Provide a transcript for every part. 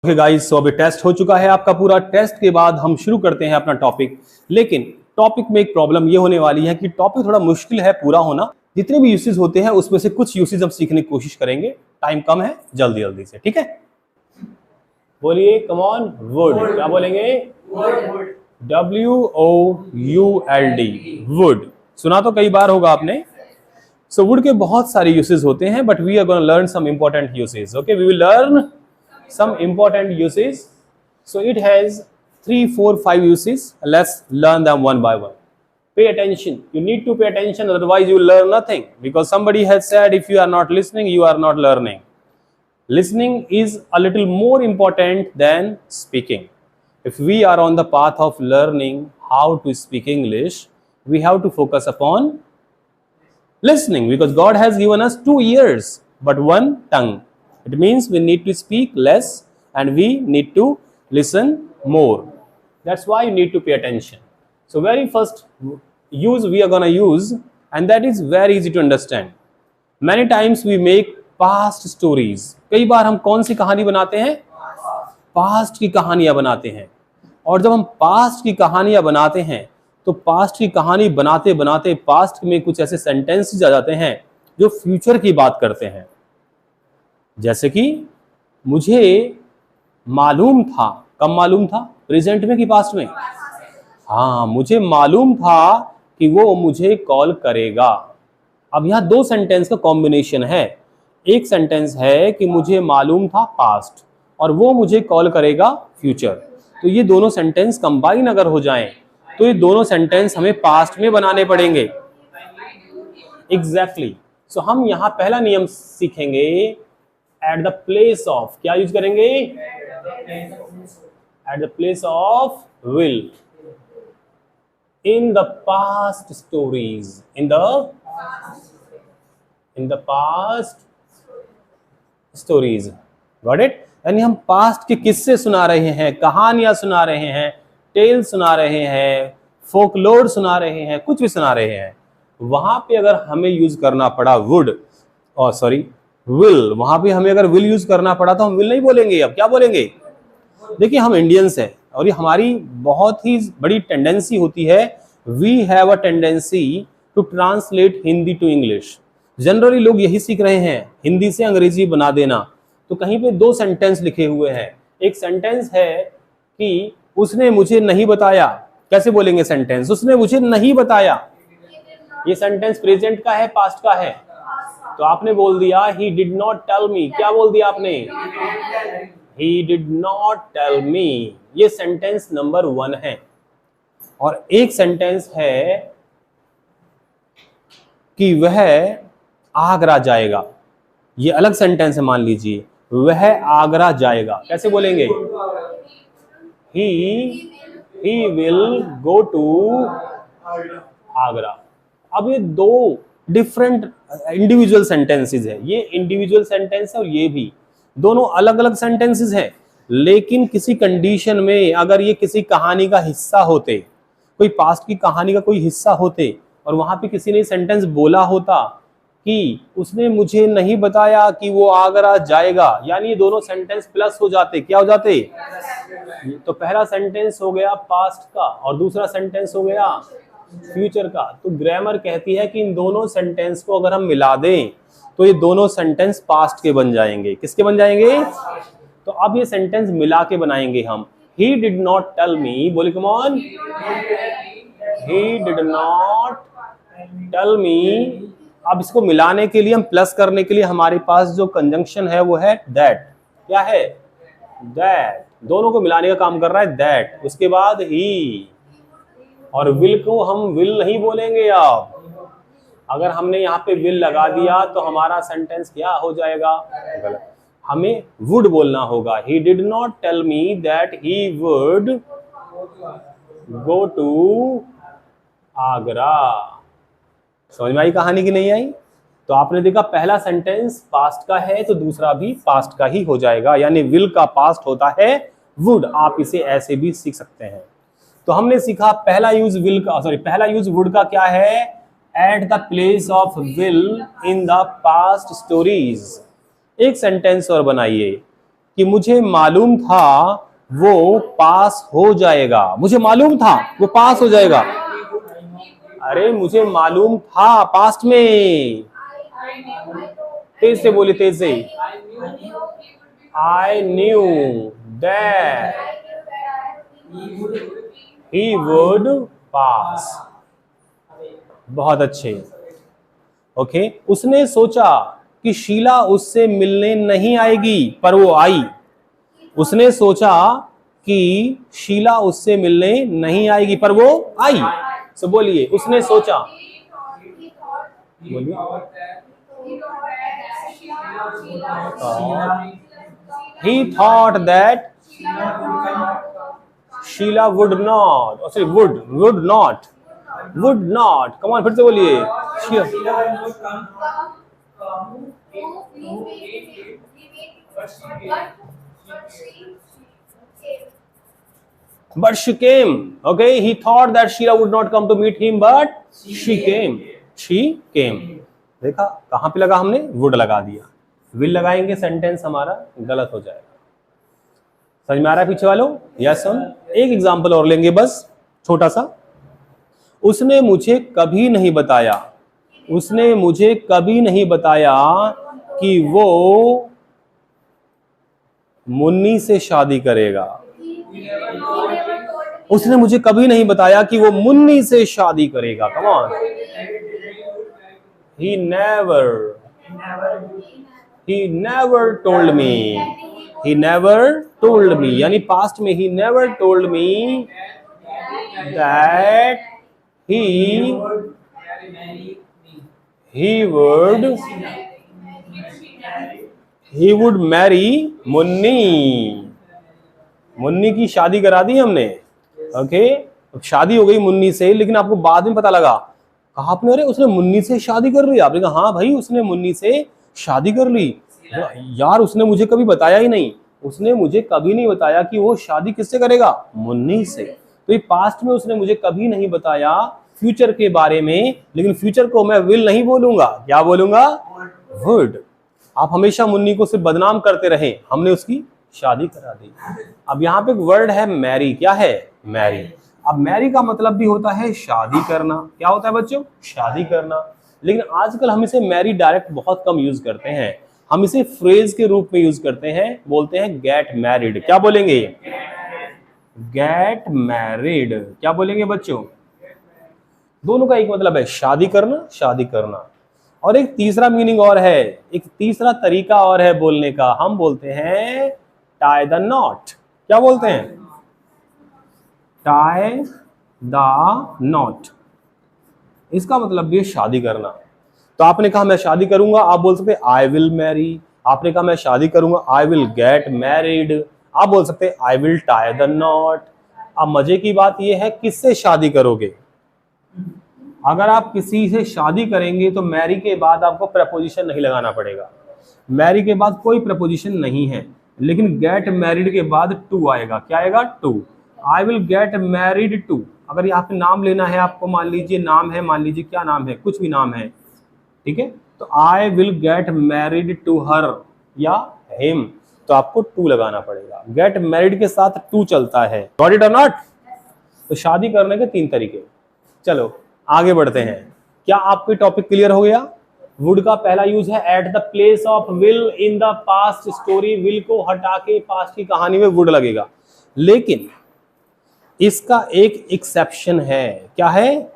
Okay guys, सो अभी test हो चुका है आपका पूरा। टेस्ट के बाद हम शुरू करते हैं अपना टॉपिक। लेकिन टॉपिक में एक प्रॉब्लम ये होने वाली है कि टॉपिक थोड़ा मुश्किल है पूरा होना। जितने भी यूसेज होते हैं उसमें से कुछ यूसेज हम सीखने की कोशिश करेंगे। टाइम कम है, जल्दी जल्दी से, ठीक है। बोलिए कम ऑन। वुड, क्या बोलेंगे? WOULD, would. सुना तो कई बार होगा आपने। सो वुड के बहुत सारे यूसेज होते हैं, but we are gonna learn some important usage. Okay, we will learn some important uses. So it has 3, 4, 5 uses. Let's learn them one by one. Pay attention. You need to pay attention, otherwise you will learn nothing. Because somebody has said if you are not listening, you are not learning. Listening is a little more important than speaking. If we are on the path of learning how to speak English, we have to focus upon listening, because God has given us 2 ears but 1 tongue. It means we need to speak less and we need to listen more. That's why you need to pay attention. So very first use we are going to use, and that is very easy to understand. Many times we make past stories. कई बार हम कौन सी कहानी बनाते हैं? Past की कहानियां बनाते हैं। और जब हम पास्ट की कहानियां बनाते हैं तो पास्ट की कहानी बनाते बनाते पास्ट में कुछ ऐसे सेंटेंसेस आ जाते हैं जो फ्यूचर की बात करते हैं। जैसे कि मुझे मालूम था, कब मालूम था? प्रेजेंट में कि पास्ट में? हाँ, मुझे मालूम था कि वो मुझे कॉल करेगा। अब यहाँ 2 सेंटेंस का कॉम्बिनेशन है। एक सेंटेंस है कि मुझे मालूम था पास्ट, और वो मुझे कॉल करेगा फ्यूचर। तो ये दोनों सेंटेंस कंबाइन अगर हो जाएं तो ये दोनों सेंटेंस हमें पास्ट में बनाने पड़ेंगे। एग्जैक्टली। सो हम यहाँ पहला नियम सीखेंगे। एट द प्लेस ऑफ, क्या यूज करेंगे? At the place of will in the past stories, in the past stories. Got it? यानी हम पास्ट के किस्से सुना रहे हैं, कहानियां सुना रहे हैं, टेल सुना रहे हैं, फोकलोर सुना रहे हैं, कुछ भी सुना रहे हैं। वहां पे अगर हमें यूज करना पड़ा वुड, और सॉरी विल, वहां पे हमें अगर विल यूज करना पड़ा तो हम विल नहीं बोलेंगे। अब क्या बोलेंगे? देखिए, हम इंडियंस हैं और ये हमारी बहुत ही बड़ी टेंडेंसी होती है। We have a tendency to translate Hindi to English. Generally लोग यही सीख रहे हैं, हिंदी से अंग्रेजी बना देना। तो कहीं पे 2 सेंटेंस लिखे हुए हैं। एक सेंटेंस है कि उसने मुझे नहीं बताया। कैसे बोलेंगे सेंटेंस? उसने मुझे नहीं बताया। ये सेंटेंस प्रेजेंट का है, पास्ट का है? तो आपने बोल दिया he did not tell me। क्या बोल दिया आपने? he did not tell me। ये सेंटेंस नंबर 1 है। और एक सेंटेंस है कि वह आगरा जाएगा। ये अलग सेंटेंस है। मान लीजिए वह आगरा जाएगा। कैसे बोलेंगे? he will go to Agra. अब ये 2 डिफरेंट इंडिविजुअल सेंटेंसेस है। ये इंडिविजुअल सेंटेंस है और ये भी, दोनों अलग अलग सेंटेंसेस हैं। लेकिन किसी कंडीशन में अगर ये किसी कहानी का हिस्सा होते, कोई पास्ट की कहानी का कोई हिस्सा होते, और वहां पे किसी ने सेंटेंस बोला होता कि उसने मुझे नहीं बताया कि वो आगरा जाएगा, यानी ये दोनों सेंटेंस प्लस हो जाते। क्या हो जाते? तो पहला सेंटेंस हो गया पास्ट का और दूसरा सेंटेंस हो गया फ्यूचर का। तो ग्रामर कहती है कि इन दोनों सेंटेंस को अगर हम मिला दें तो ये दोनों सेंटेंस पास्ट के बन जाएंगे। किसके बन जाएंगे? तो अब ये सेंटेंस मिला के बनाएंगे हम। He did not tell me, बोले come on. He did not tell me। अब इसको मिलाने के लिए, हम प्लस करने के लिए हमारे पास जो कंजंक्शन है वो है that। क्या है? that। दोनों को मिलाने का काम कर रहा है that। उसके बाद he, और विल को हम विल नहीं बोलेंगे। अब अगर हमने यहाँ पे विल लगा दिया तो हमारा सेंटेंस क्या हो जाएगा? गलत। हमें वुड बोलना होगा। He did not tell me that he would go to Agra. समझ में आई कहानी की नहीं आई? तो आपने देखा पहला सेंटेंस पास्ट का है तो दूसरा भी पास्ट का ही हो जाएगा, यानी विल का पास्ट होता है वुड। आप इसे ऐसे भी सीख सकते हैं। तो हमने सीखा पहला यूज विल का, सॉरी पहला यूज वुड का क्या है? At the place of will in the past stories. एक सेंटेंस और बनाइए कि मुझे मालूम था वो पास हो जाएगा। मुझे मालूम था वो पास हो जाएगा। अरे मुझे मालूम था, पास्ट में। तेज से बोलिए, तेज से। I knew that he would pass। बहुत अच्छे। ओके, उसने सोचा कि शीला उससे मिलने नहीं आएगी, पर वो आई। उसने सोचा कि शीला उससे मिलने नहीं आएगी, पर वो आई। सो बोलिए, उसने सोचा। बोलिए। He thought that Sheila would not, sorry, would not. Come on, फिर से बोलिए। But she came. Okay, he thought that Sheila would not come to meet him, but she came. She came. देखा, कहां पे लगा हमने? would लगा दिया। will लगाएंगे, सेंटेंस हमारा गलत हो जाएगा। समझ में आ रहा है पीछे वालों? Yes sir. एक एग्जांपल और लेंगे बस, छोटा सा। उसने मुझे कभी नहीं बताया, उसने मुझे कभी नहीं बताया कि वो मुन्नी से शादी करेगा। उसने मुझे कभी नहीं बताया कि वो मुन्नी से शादी करेगा। Come on. He never told me। He never told me, यानी पास्ट में he never told me that he would marry Munni. Munni की शादी करा दी हमने। ओके, शादी हो गई मुन्नी से, लेकिन आपको बाद में पता लगा। कहा आपने, अरे उसने मुन्नी से शादी कर ली। आपने कहा हाँ भाई, उसने मुन्नी से शादी कर ली। यार उसने मुझे कभी बताया ही नहीं। उसने मुझे कभी नहीं बताया कि वो शादी किससे करेगा? मुन्नी से। तो ये पास्ट में उसने मुझे कभी नहीं बताया फ्यूचर के बारे में, लेकिन फ्यूचर को मैं विल नहीं बोलूंगा। क्या बोलूंगा? वुड। आप हमेशा मुन्नी को सिर्फ बदनाम करते रहे, हमने उसकी शादी करा दी। अब यहाँ पे एक वर्ड है मैरी। क्या है? मैरी। अब मैरी का मतलब भी होता है शादी करना। क्या होता है बच्चों? शादी करना। लेकिन आजकल हम इसे मैरी डायरेक्ट बहुत कम यूज करते हैं, हम इसे फ्रेज के रूप में यूज करते हैं। बोलते हैं गेट मैरिड। क्या बोलेंगे? Get married. क्या बोलेंगे बच्चों? दोनों का एक मतलब है, शादी करना, शादी करना। और एक तीसरा मीनिंग और है, एक तीसरा तरीका और है बोलने का। हम बोलते हैं टाई द नॉट। क्या बोलते हैं? Tie the not. इसका मतलब भी है शादी करना। तो आपने कहा मैं शादी करूंगा, आप बोल सकते आई विल मैरी। आपने कहा मैं शादी करूंगा, आई विल गेट मैरिड। आप बोल सकते I will tie the not. अब मजे की बात यह है, किससे शादी करोगे? अगर आप किसी से शादी करेंगे तो मैरी के बाद आपको प्रपोजिशन नहीं लगाना पड़ेगा। मैरी के बाद कोई प्रपोजिशन नहीं है, लेकिन गेट मैरिड के बाद टू आएगा। क्या आएगा? To. I will get married to. अगर यहाँ पे नाम लेना है आपको, मान लीजिए नाम है, मान लीजिए क्या नाम है, कुछ भी नाम है, ठीक है, तो I will get married to her या हिम, तो आपको टू लगाना पड़ेगा। गेट मैरिड के साथ टू चलता है। गॉट इट और नॉट? तो शादी करने के तीन तरीके। चलो आगे बढ़ते हैं। क्या आपके टॉपिक क्लियर हो गया? वुड का पहला यूज है at the place of will in the past story. Will को हटा के पास्ट की कहानी में वुड लगेगा, लेकिन इसका एक एक्सेप्शन है। क्या है?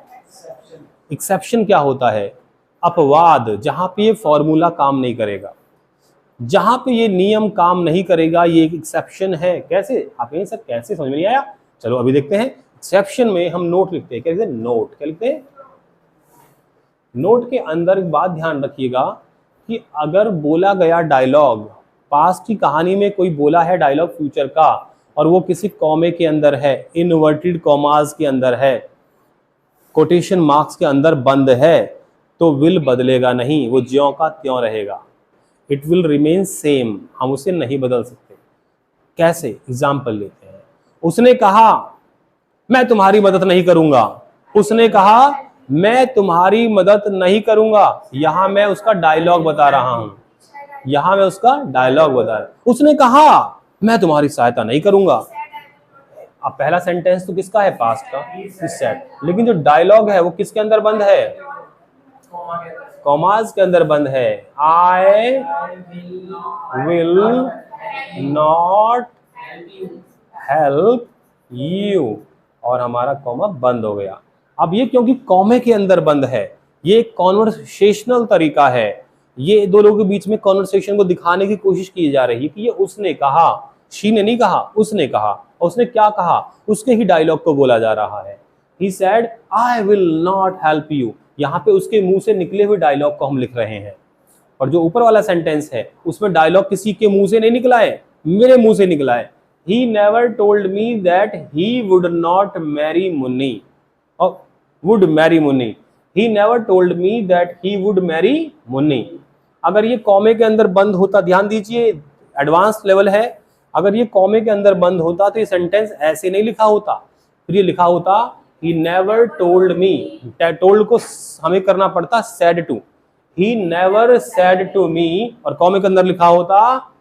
एक्सेप्शन क्या होता है? अपवाद। जहां पे ये फॉर्मूला काम नहीं करेगा, जहां पे ये नियम काम नहीं करेगा, ये एक एक्सेप्शन है। कैसे? आप ये सब कैसे समझ में नहीं आया? चलो अभी देखते हैं। एक्सेप्शन में हम नोट लिखते हैं। क्या लिखते हैं? नोट। क्या लिखते हैं? नोट के अंदर एक बात ध्यान रखिएगा कि अगर बोला गया डायलॉग, पास्ट की कहानी में कोई बोला है डायलॉग फ्यूचर का, और वो किसी कॉमे के अंदर है, इनवर्टेड कॉमास के अंदर है, कोटेशन मार्क्स के अंदर बंद है, तो विल बदलेगा नहीं, वो ज्यों का त्यों रहेगा। It will remain same. हम उसे नहीं बदल सकते। कैसे? एग्जाम्पल लेते हैं। उसने कहा मैं तुम्हारी मदद नहीं करूंगा। उसने कहा मैं तुम्हारी मदद नहीं करूंगा। यहां मैं उसका डायलॉग बता रहा हूं। यहां मैं उसका डायलॉग बता रहा हूं। उसने कहा मैं तुम्हारी सहायता नहीं करूंगा। अब पहला सेंटेंस तो किसका है, पास्ट का, इज सैड। लेकिन जो डायलॉग है वो किसके अंदर बंद है, कॉमास के अंदर बंद है। I will not help you, और हमारा कॉमा बंद हो गया। अब ये क्योंकि कॉमे के अंदर बंद है, ये एक कॉन्वर्सेशनल तरीका है, ये दो लोगों के बीच में कॉन्वर्सेशन को दिखाने की कोशिश की जा रही है कि ये उसने कहा, शी ने नहीं कहा, उसने कहा, और उसने क्या कहा, उसके ही डायलॉग को बोला जा रहा है। He said, I will not help you। यहाँ पे उसके मुंह से निकले हुए डायलॉग को हम लिख रहे हैं, और जो ऊपर वाला सेंटेंस है उसमें डायलॉग किसी के मुंह से नहीं निकला है, मेरे मुंह से निकला है। He never told me that he would not marry Munni, or would marry Munni। He never told me that he would marry Munni। अगर ये कॉमे के अंदर बंद होता, ध्यान दीजिए एडवांस लेवल है, अगर ये कॉमे के अंदर बंद होता तो ये सेंटेंस ऐसे नहीं लिखा होता, फिर ये लिखा होता He never told me। told को हमें करना पड़ता said to। He never said to me, और कॉमे के अंदर लिखा होता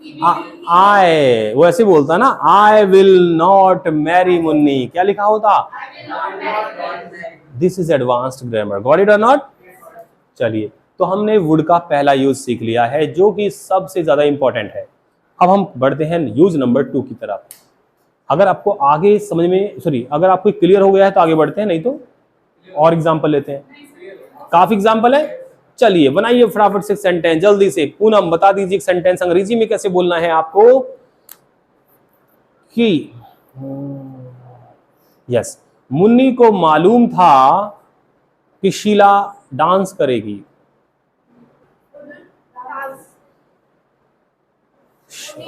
I, वो ऐसे बोलता ना, I will not marry Munni, क्या लिखा होता, This is advanced grammar। Got it or not? चलिए, तो हमने would का पहला यूज सीख लिया है जो कि सबसे ज्यादा इंपॉर्टेंट है। अब हम बढ़ते हैं यूज नंबर 2 की तरफ। अगर आपको आगे समझ में, सॉरी, अगर आपको क्लियर हो गया है तो आगे बढ़ते हैं, नहीं तो और एग्जांपल लेते हैं। काफी एग्जांपल है, चलिए बनाइए फटाफट से सेंटेंस जल्दी से। पूनम बता दीजिए सेंटेंस अंग्रेजी में कैसे बोलना है आपको कि यस, मुन्नी को मालूम था कि शीला डांस करेगी।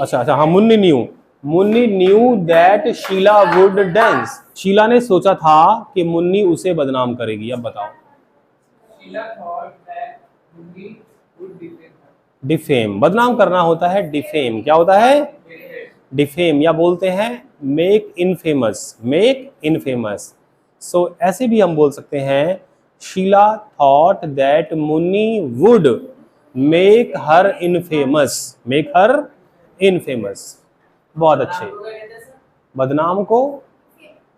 अच्छा, हाँ, Munni knew that Sheila would dance. Sheila ने सोचा था कि मुन्नी उसे बदनाम करेगी। अब बताओ, डिफेम, बदनाम करना होता है डिफेम। क्या होता है, डिफेम, या बोलते हैं मेक इनफेमस। सो ऐसे भी हम बोल सकते हैं, Sheila thought that Munni would make her infamous. बहुत अच्छे, बदनाम को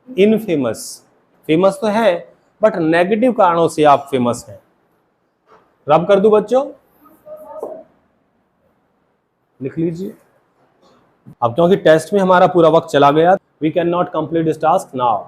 इनफेमस, फेमस तो है बट नेगेटिव कारणों से आप फेमस हैं। रब कर दूं बच्चों, लिख लीजिए। अब क्योंकि टेस्ट में हमारा पूरा वक्त चला गया, we can not complete this task now.